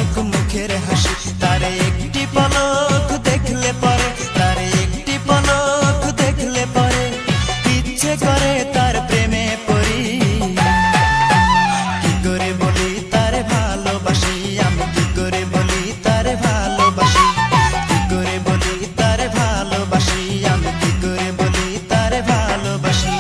লাজুক মুখের হাসি। তারে একটি পলক দেখলে পরে, তারে একটি পলক দেখলে পরে ইচ্ছে করে তার প্রেমে পড়ি। কি করে বলি তারে ভালোবাসি, আমি কি করে বলি তারে ভালোবাসি, কি করে বলি তারে ভালোবাসি, আমি কি করে বলি তারে ভালোবাসি।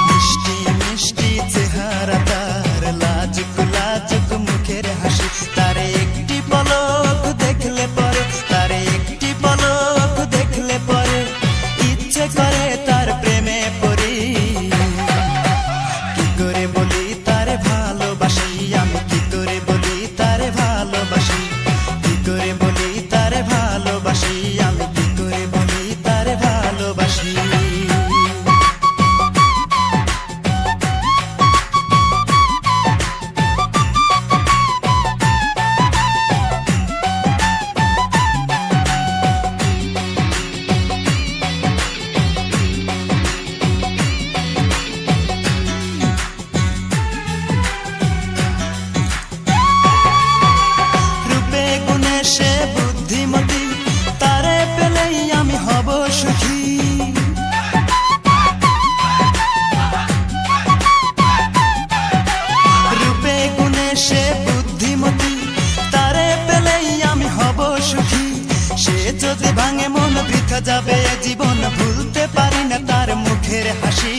মিষ্টি মিষ্টি চেহারা তার, লাজুক লাজুক মুখের হাসি। তারে একটি পলক দেখলে পরে, তারে একটি পলক দেখলে পরে ইচ্ছে করে তার প্রেমে পড়ি। কি করে বলি তারে ভালোবাসি, আমি কি করে বলি তারে ভালোবাসি, কি করে বলি তারে ভালোবাসি, আমি কি করে বলি তারে ভালোবাসি। রূপে গুণে সে বুদ্ধিমতী, তারে পেলেই আমি হব সুখী। রূপে গুণে সে বুদ্ধিমতী, তারে পেলেই আমি হব সুখী। সে যদি ভাঙে মন বৃথা যাবে জীবন, ভুলতে পারি না তার মুখের হাসি।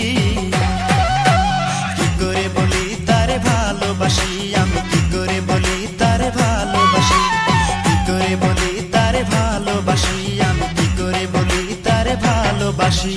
কি করে বলি তারে ভালোবাসি, আমি কি করে বলি তারে ভালোবাসি, কি করে বলি তারে ভালোবাসি, আমি কি করে বলি তারে ভালোবাসি।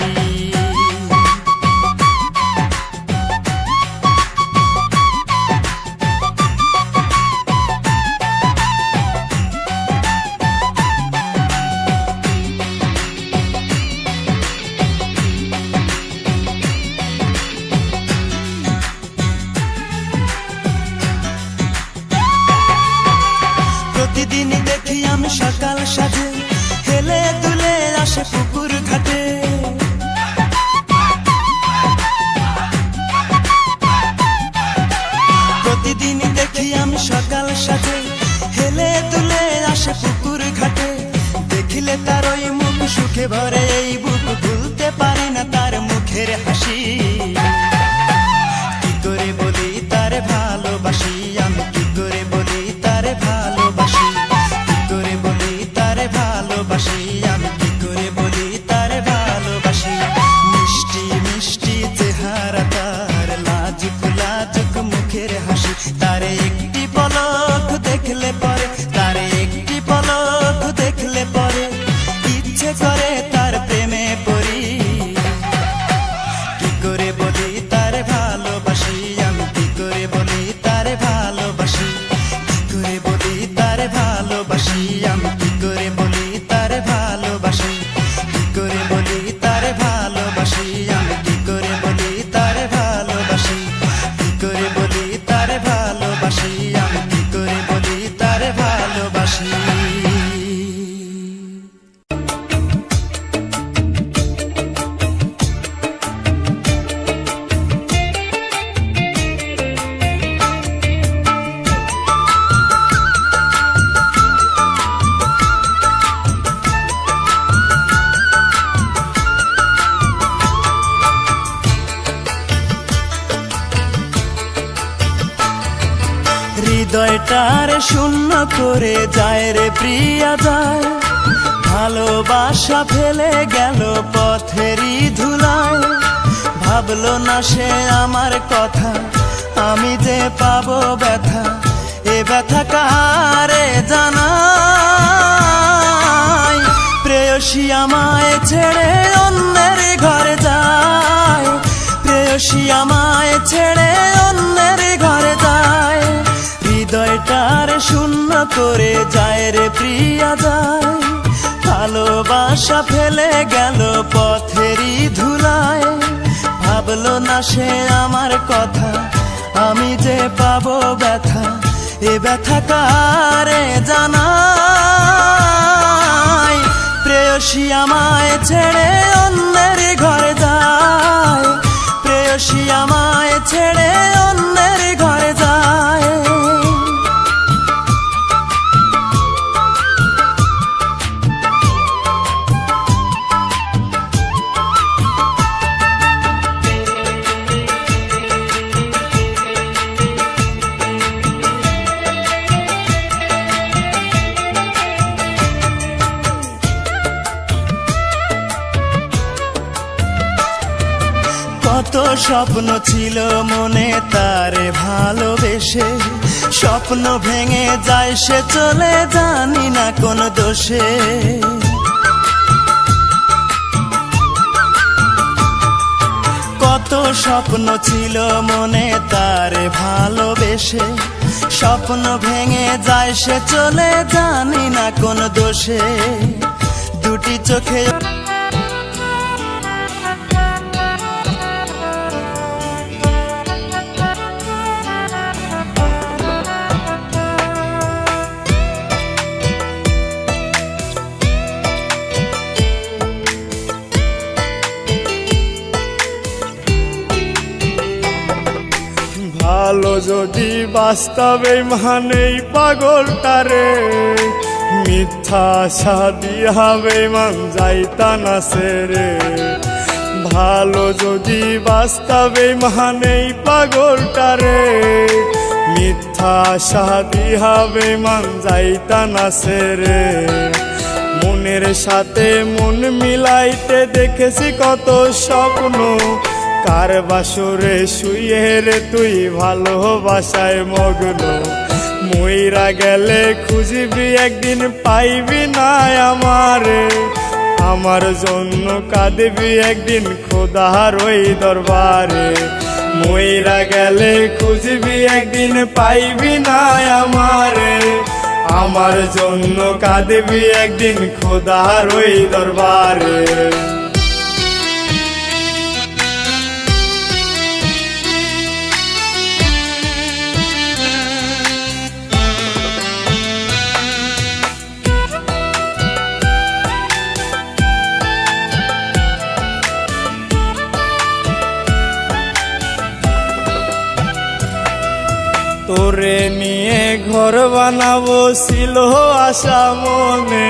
প্রতিদিনই দেখি আমি সকাল সাজে হেলে দুলে আসে পুকুর ঘাটে। প্রতিদিনই দেখি আমি সকাল সাজে হেলে দুলে আসে পুকুর ঘাটে। দেখিলে তার ওই মুখ সুখে ভরে এই বুক, ভুলতে পারি না তার মুখের হাসি। কি করে বলি তারে ভালোবাসি, আমি কি করে বলি তারে ভালোবাসি, কি করে বলি তারে ভালোবাসি, আমি কি করে বলি তারে ভালোবাসি। মিষ্টি মিষ্টি চেহারা তার, লাজুক লাজুক মুখের হাসি। তারে একটি পলক দেখলে পরে, তারে একটি পলক দেখলে পরে ইচ্ছে করে তার প্রেমে পড়ি। কি করে বলি তারে ভালোবাসি, আমি কি করে বলি তারে ভালোবাসি, কি করে বলি তারে ভালোবাসি, আমি কি করে বলি তারে ভালোবাসি, কি করে বলি তারে ভালোবাসি, আমি কি করে বলি তারে ভালোবাসি, কি করে বলি তারে ভালোবাসি, আমি কি করে বলি তারে ভালোবাসি। হৃদয়টারে শূন্য করে যায় রে প্রিয়া যায়, ভালোবাসা ফেলে গেল পথেরই ধুলায়। ভাবলো না সে আমার কথা, আমি যে পাবো ব্যথা, এ ব্যথা কারে জানাই। প্রেয়সী আমায় ছেড়ে অন্যের ঘরে যায়, প্রেয়সী আমায় ছেড়ে অন্যের ঘরে যায়। হৃদয়টার শূন্য করে যায় রে প্রিয়া যায়, ভালোবাসা ফেলে গেল পথেরই ধুলায়। ভাবলো না সে আমার কথা, আমি যে পাবো ব্যথা, এ ব্যথা কারে জানাই। প্রেয়সী আমায় ছেড়ে অন্যের ঘরে যায়, প্রেয়সী আমায় ছেড়ে অন্যের ঘরে যায়। স্বপ্ন ছিল মনে তারে ভালোবেসে, স্বপ্ন ভেঙে যায় সে চলে জানি না কোন দোষে। কত স্বপ্ন ছিল মনে তারে ভালোবেসে, স্বপ্ন ভেঙে যায় সে চলে জানি না কোন দোষে। দুটি চোখে ভালো যদি বাস্তবে মানেই পাগলটারে, মিথ্যা আশা দিয়াবে মান যাইতা না সেরে। ভালো যদি বাস্তবে মানেই পাগলটারে, মিথ্যা আশা দিয়াবে মান যাইতা না সেরে। মনের সাথে মন মিলাইতে দেখেছি কত স্বপ্ন, কার বাসরে শুয়ে রে তুই ভালোবাসায় মগ্ন। মইরা গেলে খুঁজবি একদিন পাইবি না আমারে, আমার জন্য কাঁদবি একদিন খোদার ওই দরবারে। মইরা গেলে খুঁজবি একদিন পাইবি না আমারে, আমার জন্য কাঁদবি একদিন খোদার ওই দরবারে। তোরে নিয়ে ঘর বানাবো ছিল আশা মনে,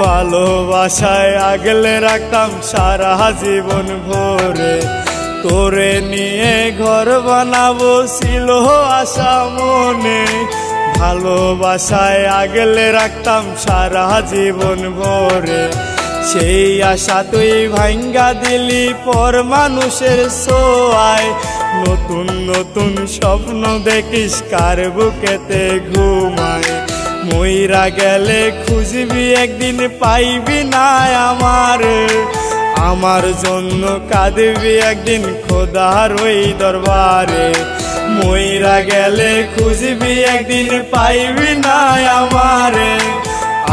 ভালোবাসায় আগলে রাখতাম সারা জীবন ভরে। তোরে নিয়ে ঘর বানাবো ছিল আশা মনে, ভালোবাসায় আগলে রাখতাম সারা জীবন ভরে। সেই আশা তুই ভাঙ্গা দিলি পর মানুষের ছোঁয়ায়, নতুন নতুন স্বপ্ন দেখিস কার বুকেতে ঘুমায়। মইরা গেলে খুঁজবি একদিন পাইবি না আমারে, আমার জন্য কাঁদবি একদিন খোদার ওই দরবারে। মইরা গেলে খুঁজবি একদিন পাইবি না আমারে,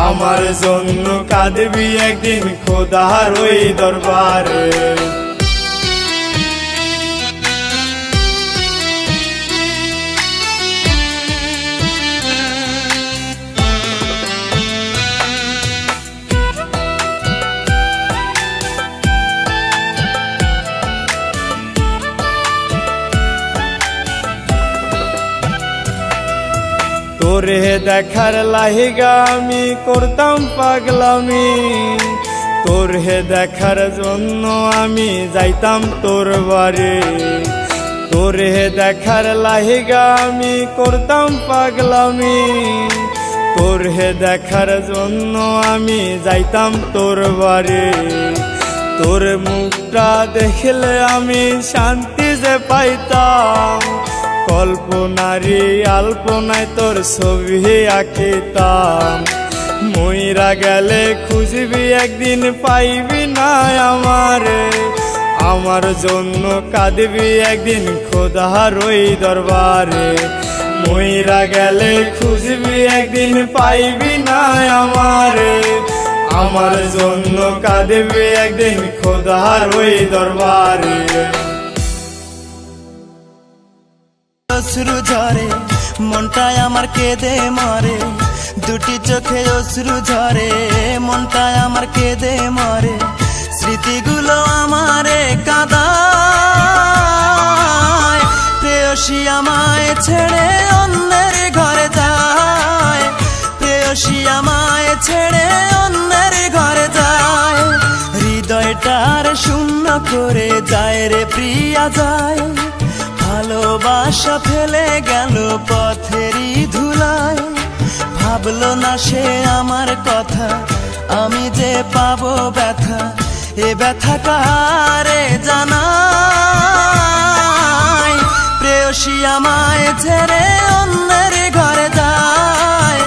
আমার জন্য কাঁদবি একদিন খোদার ওই দরবারে। তোরে দেখার লাহিগা আমি করতাম পাগলামি, তোরে দেখার জন্য আমি যাইতাম তোর বাড়ি। তোরে দেখার লাহিগা আমি করতাম পাগলামি, তোরে দেখার জন্য আমি যাইতাম তোর বাড়ি। তোর মুখটা দেখলে আমি শান্তি যে পাইতাম, কল্পনারি আল্পনায় তোর ছবি আঁকিতাম। মইরা গেলে খুঁজবি একদিন পাইবি না আমারে, আমার জন্য কাঁদবি একদিন খোদার ওই দরবারে। মইরা গেলে খুঁজবি একদিন পাইবি না আমারে, আমার জন্য কাঁদবি একদিন খোদার ওই দরবারে। অশ্রু ঝরে মনটায় আমার কেঁদে মরে, দুটি চোখে অশ্রু ঝরে মনটায় আমার কেঁদে মরে। স্মৃতিগুলো আমারে কাঁদায়, প্রেয়সী আমায় ছেড়ে অন্যের ঘরে যায়, প্রেয়সী আমায় ছেড়ে অন্যের ঘরে যায়। হৃদয়টার শূন্য করে যায় রে প্রিয়া যায়, ভালোবাসা ফেলে গেল পথেরই ধুলায়। ভাবলো না সে আমার কথা, আমি যে পাবো ব্যথা, এ ব্যথা কারে জানা। প্রেয়সী আমায় ছেড়ে অন্যের ঘরে যায়,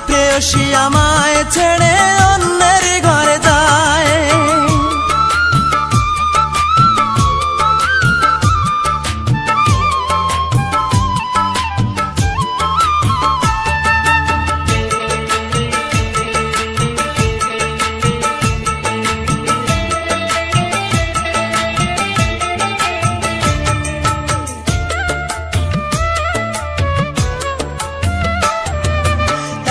প্রেয়সী আমায় ছেড়ে অন্যের ঘরে যায়।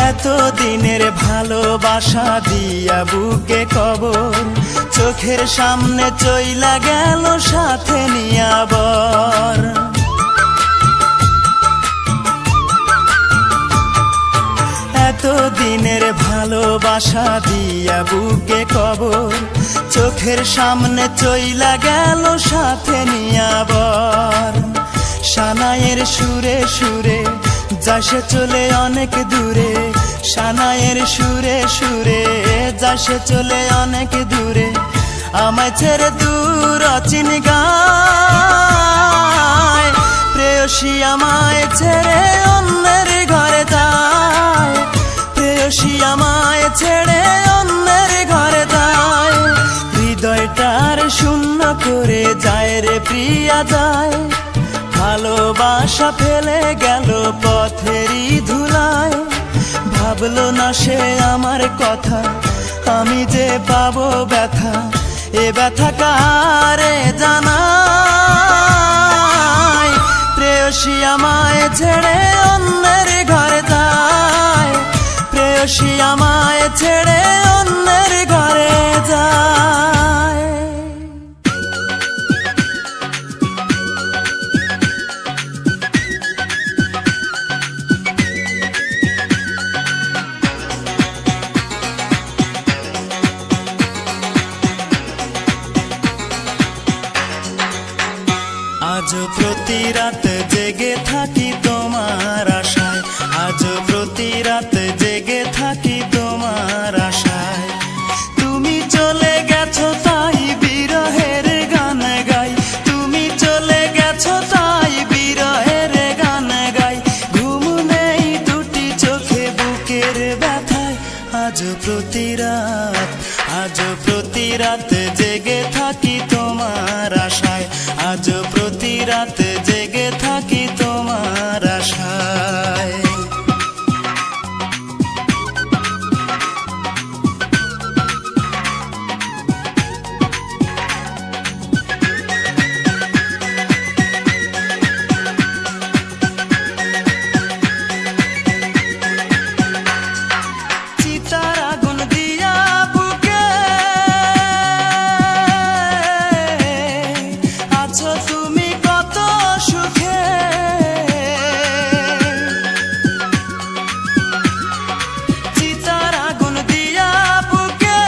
এতদিনের ভালোবাসা দিয়া বুকে কবর, চোখের সামনে চইলা গেল সাথে নিয়া বর। এতদিনের ভালোবাসা দিয়া বুকে কবর, চোখের সামনে চইলা গেল সাথে নিয়া বর। সানাইয়ের সুরে সুরে যাসে চলে অনেক দূরে, সানাইয়ের সুরে সুরে যাসে চলে অনেক দূরে, আমায় ছেড়ে দূর অচিন গায়। প্রেয়সী আমায় ছেড়ে অন্যের ঘরে যায়, প্রেয়সী আমায় ছেড়ে অন্যের ঘরে যায়। হৃদয়টার শূন্য করে যায় রে প্রিয়া যায়, ভালোবাসা ফেলে গেল পথেরই ধুলায়। ভাবলো না সে আমার কথা, আমি যে পাবো ব্যথা, এ ব্যথা কারে জানাই। প্রেয়সী আমায় ছেড়ে অন্যের ঘরে যায়, প্রেয়সী আমায় ছেড়ে অন্যের ঘরে যায়। আজ প্রতি রাত জেগে থাকি তোমার আশায়, আজ প্রতি রাত জেগে থাকি তোমার আশায়। তুমি চলে গেছো তাই বিরহের গান গাই, তুমি চলে গেছো তাই বিরহের গান গাই। ঘুম নেই দুটি চোখে বুকের ব্যথায়, আজ প্রতি রাত, আজ প্রতি রাত জেগে থাকি তোমার আশায়, আজ প্রতি রাত জেগে থাকি তোমার আশায়। চিতার আগুন দিয়া বুকে আছো তুমি কত সুখে, চিতার আগুন দিয়া বুকে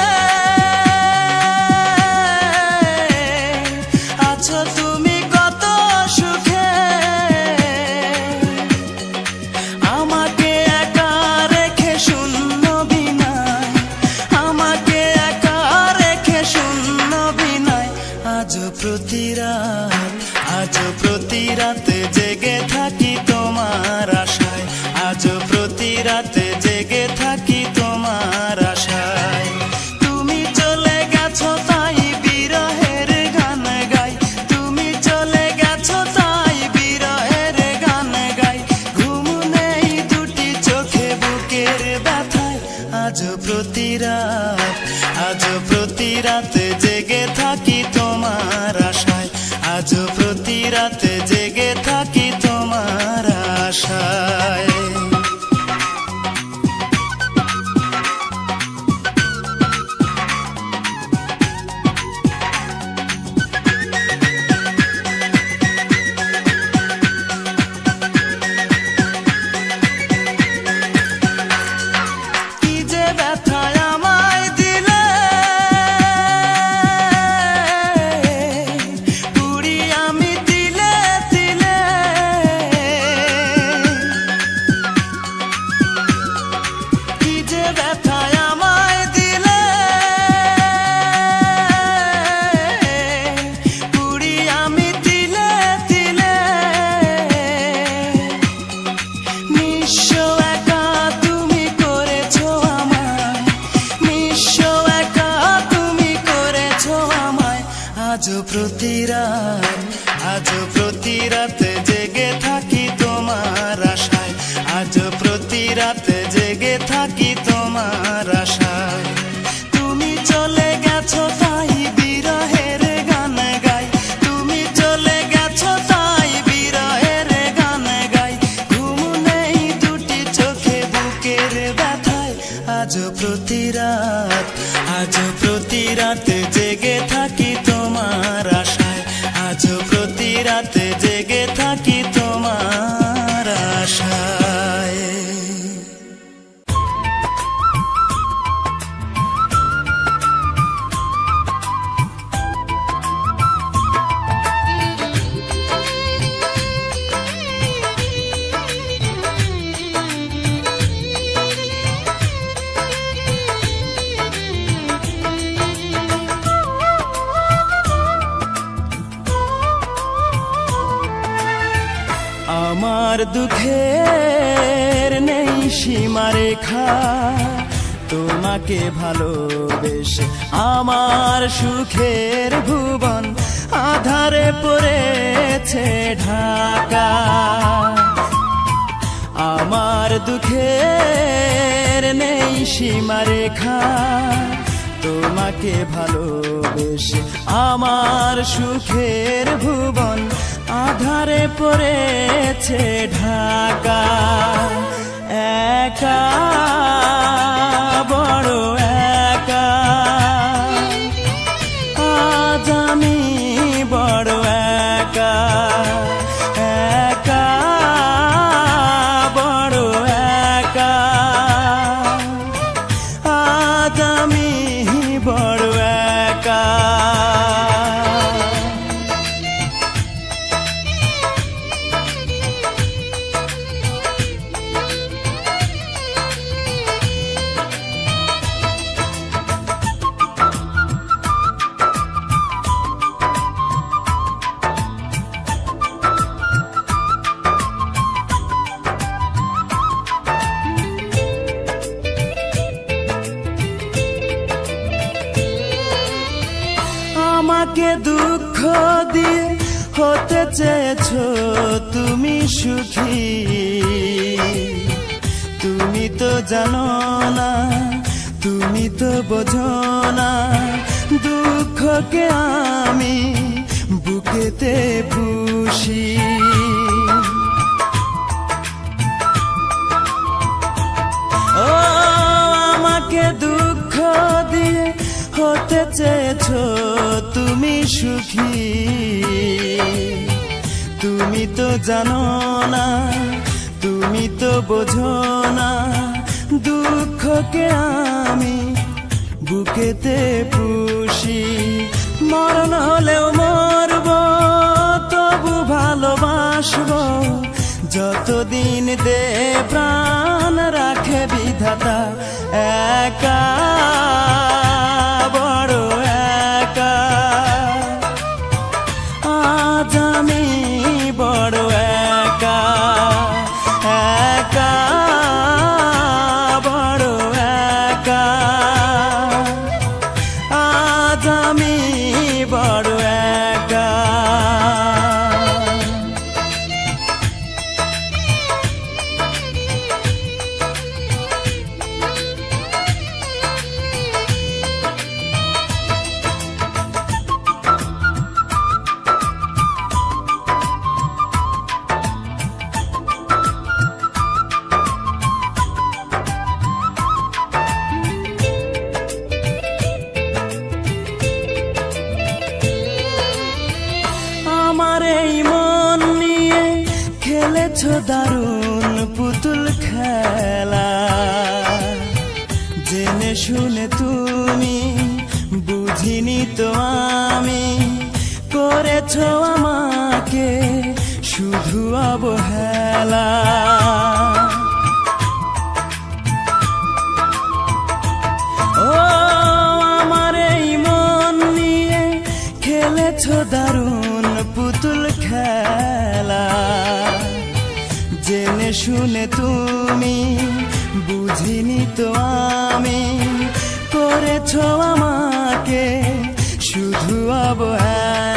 আছো তুমি কত সুখে। আমাকে একা রেখে শূন্য বিনায়, আমাকে একা রেখে শূন্য বিনায়। আজ প্রতি রাত, আজ প্রতি রাত জেগে থাকি তোমার আশায়, আজ প্রতি রাত জেগে থাকি তোমার আশায়। তুমি চলে গেছো তাই বিরহের গান গাই, তুমি চলে গেছো তাই বিরহের গান গাই। ঘুম নেই দুটি চোখে বুকের ব্যথায়, আজ প্রতি রাত, আজ প্রতি রাত জেগে থাকি তোমার আশায়, আজ প্রতি রাত জেগে থাকি তোমার আশায়। কি যে ব্যথায় আমায় দিলে, পুরি আমি তিলে তিলে। প্রতি রাত জেগে থাকি তোমার আশায়, আজ প্রতি রাত জেগে থাকি তোমার আশায়। তুমি চলে গেছো তাই বিরহের গান গাই, তুমি চলে গেছো তাই বিরহের গান গাই। ঘুম নেই দুটি চোখে বুকের ব্যথায়, আজ প্রতি রাত জেগে থাকি তোমার আশায়, আজ প্রতি রাত জেগে থাকি তোমার আশায়। আমার দুঃখের নেই সীমারেখা, তোমাকে ভালোবেসে আমার সুখের ভুবন আধারে পড়েছে ঢাকা। আমার দুঃখের নেই সীমারেখা, তোমাকে ভালোবেসে আমার সুখের ভুবন আধারে পড়েছে ঢাকা। একা বড় একা, আজ আমি বড় একা, একা বড় একা, আজ আমি বড় একা। আমাকে দুঃখ দিয়ে হতে চেয়েছো তুমি সুখী, তুমি তো জানো না, তুমি তো বোঝো না, দুঃখকে আমি বুকেতে পুষি। ও আমাকে দুঃখ দিয়ে হতে চেয়েছো তুমি সুখী, তুমি তো জানো না, তুমি তো বোঝো না, দুঃখকে আমি বুকেতে পুষি। মরণ হলেও মরব, তবু ভালোবাসবো, যতদিন দে প্রাণ রাখে বিধাতা। একা বড় একা, আজ আমি বড় একা, একা বড় একা, আজ আমি বড় একা। আমার এই মন নিয়ে খেলেছো দারুণ পুতুল খেলা, জেনে শুনে তুমি বুঝিনি তো আমি, করেছো আমাকে শুধু অবহেলা। ও আমার এই মন নিয়ে খেলেছো দারুণ পুতুল খেলা, জেনে শুনে তুমি বুঝিনি তো আমি, করেছো আমাকে শুধু অবহেলা।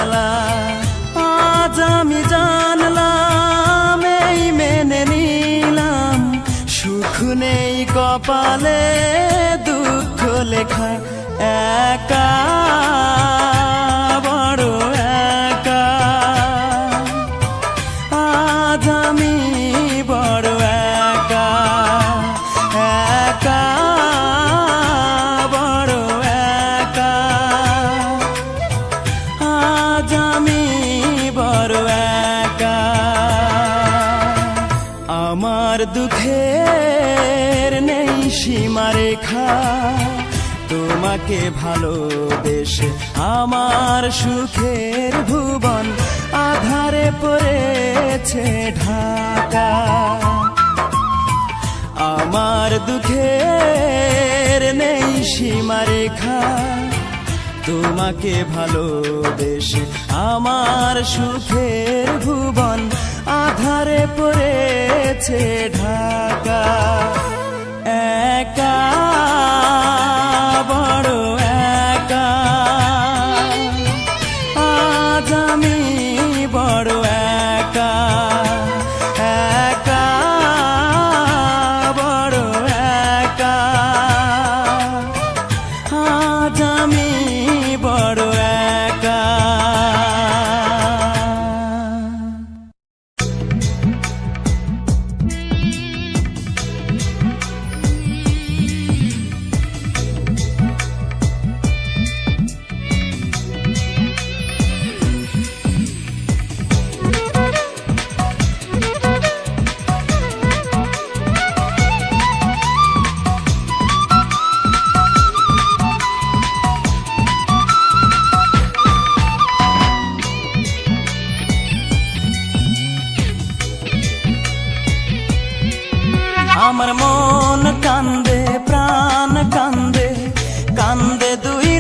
কপালে দুঃখ লেখা একা বড় একা আজ আমি বড় একা একা বড় একা আজ আমি বড় একা আমার দুঃখের নেই সীমারেখা তোমাকে ভালোবেসে আমার সুখের ভুবন আধারে পড়েছে ঢাকা আমার দুঃখের নেই সীমারেখা তোমাকে ভালোবেসে আমার সুখের ভুবন আধারে পড়েছে ঢাকা একা বড় একা আজ আমি বড় একা একা বড় একা আজ আমি বড় একা আমার মন কান্দে প্রাণ কান্দে কান্দে দুই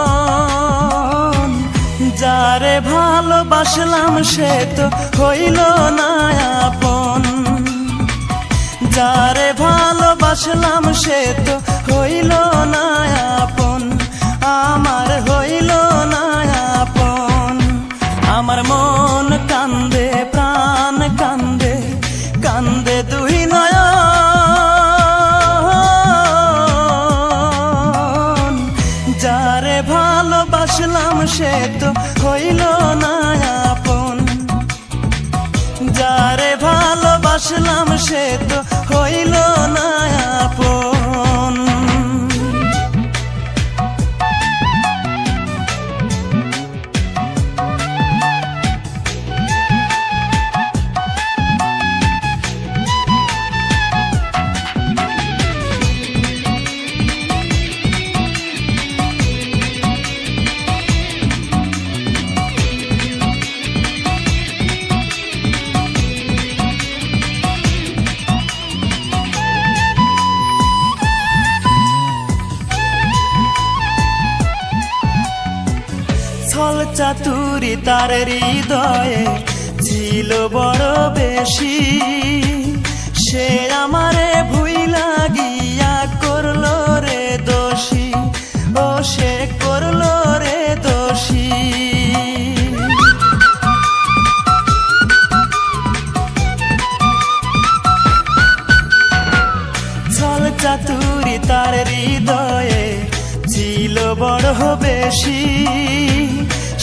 নয়ন যারে ভালোবাসলাম সে তো হইল না আপন যারে ভালোবাসলাম সে তো হইল না আপন আমার হইল না আপন আমার মন কান্দে প্রাণ কান্দে কান্দে দুই নয়ন যারে ভালোবাসলাম সে তো হইল না আপন যারে ভালোবাসলাম সে তো হইল না আপন ছল চাতুরি তার হৃদয়ে ছিল বড় বেশি সে আমারে ভুইলা গিয়া করলো রে দোষী ও সে করলো রে দোষী ছল চাতুরি তার হৃদয়ে ছিল বড় বেশি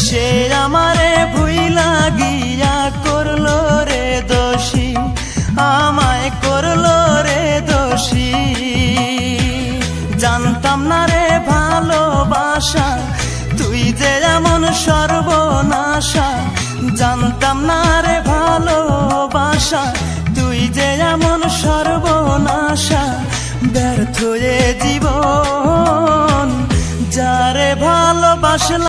সে আমারে ভুইলা গিয়া করলো রে দোষী আমায় করলো রে দোষী জানতাম না রে ভালোবাসা তুই যে এমন সর্বনাশা জানতাম না রে ভালোবাসা তুই যে এমন সর্বনাশা ব্যর্থ এ জীবন যারে ভালোবাসলাম